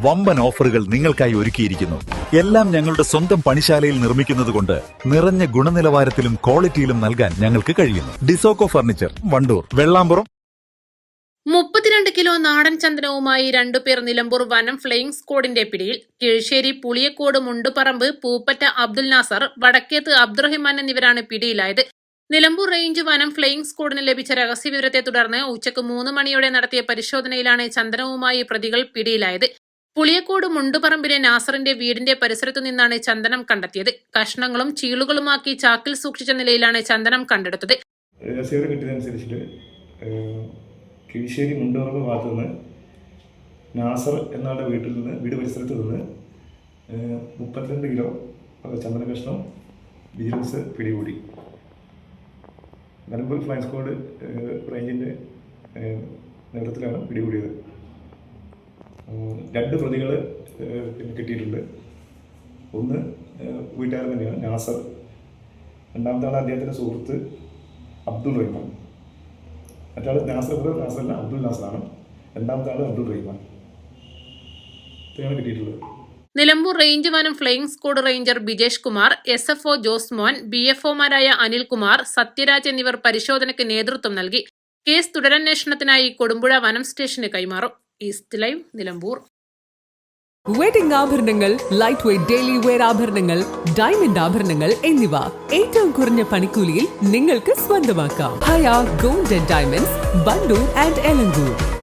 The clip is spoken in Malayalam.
വമ്പൻ ഓഫറുകൾ നിങ്ങൾക്കായി ഒരുക്കിയിരിക്കുന്നു. എല്ലാം ഞങ്ങളുടെ സ്വന്തം പണിശാലയിൽ നിർമ്മിക്കുന്നതുകൊണ്ട് നിറഞ്ഞ ഗുണനിലവാരത്തിലും ക്വാളിറ്റിയിലും നൽകാൻ ഞങ്ങൾക്ക് കഴിയുന്നു. ഡിസോക്കോ ഫർണിച്ചർ, വണ്ടൂർ, വെള്ളാമ്പുറം. 32 കിലോ നാടൻ ചന്ദനവുമായി രണ്ടുപേർ നിലമ്പൂർ വനം ഫ്ലൈയിംഗ് സ്ക്വാഡിന്റെ പിടിയിൽ. കീഴ്ശ്ശേരി പുളിയക്കോട് മുണ്ടുപറമ്പ് പൂപ്പറ്റ അബ്ദുൽ നാസർ, വടക്കേത്ത് അബ്ദുറഹിമാൻ എന്നിവരാണ് പിടിയിലായത്. നിലമ്പൂർ റേഞ്ച് വനം ഫ്ലൈയിംഗ് സ്ക്വാഡിന് ലഭിച്ച രഹസ്യവിവരത്തെ തുടർന്ന് ഉച്ചയ്ക്ക് 3 മണിയോടെ നടത്തിയ പരിശോധനയിലാണ് ചന്ദനവുമായി പ്രതികൾ പിടിയിലായത്. പുളിയക്കോട് മുണ്ടുപറമ്പിലെ നാസറിന്റെ വീടിന്റെ പരിസരത്തു നിന്നാണ് ചന്ദനം കണ്ടെത്തിയത്. കഷ്ണങ്ങളും ചീളുകളുമാക്കി ചാക്കിൽ സൂക്ഷിച്ച നിലയിലാണ് ചന്ദനം കണ്ടെടുത്തത്. കീഴ്ശ്ശേരി മുണ്ടുപറമ്പ് ഭാഗത്തു നിന്ന് നാസർ എന്നാളുടെ വീട് പരിസരത്ത് നിന്ന് 32 കിലോ ചന്ദന കഷ്ണം വിജിലൻസ് പിടികൂടി. നിലമ്പൂർ ഫ്ലൈയിംഗ് സ്ക്വാഡ് റേഞ്ചിൻ്റെ നേതൃത്വത്തിലാണ് പിടികൂടിയത്. 2 പ്രതികൾ കിട്ടിയിട്ടുണ്ട്. ഒന്ന് വീട്ടുകാരൻ തന്നെയാണ് നാസർ. രണ്ടാമത്തെ ആൾ അദ്ദേഹത്തിൻ്റെ സുഹൃത്ത് അബ്ദുൾ റഹ്മാൻ. മറ്റാൾ നാസറല്ല, അബ്ദുൽ നാസറാണ്. രണ്ടാമത്തെ ആൾ അബ്ദുൾ റഹ്മാൻ. ഇത്രയാണ് കിട്ടിയിട്ടുള്ളത്. നിലമ്പൂർ റേഞ്ച് വനം flying squad ranger Bijesh Kumar, SFO Josmon, BFOമാരായ അനിൽകുമാർ, സത്യരാജ് എന്നിവർ പരിശോധനയ്ക്ക് നേതൃത്വം നൽകി. കേസ് തുടരന്വേഷണത്തിനായി കൊടുമ്പുഴ വനം സ്റ്റേഷന് കൈമാറും. East live, Nilambur. വെഡിംഗ് ആഭരണങ്ങൾ, ലൈറ്റ് വെയ്റ്റ് ഡെയിലി വെയർ ആഭരണങ്ങൾ, ഡയമണ്ട് ആഭരണങ്ങൾ എന്നിവ ഏറ്റവും കുറഞ്ഞ പണിക്കൂലിയിൽ നിങ്ങൾക്ക് സ്വന്തമാക്കാം. Haya gold and diamonds, Bandur and Elankur.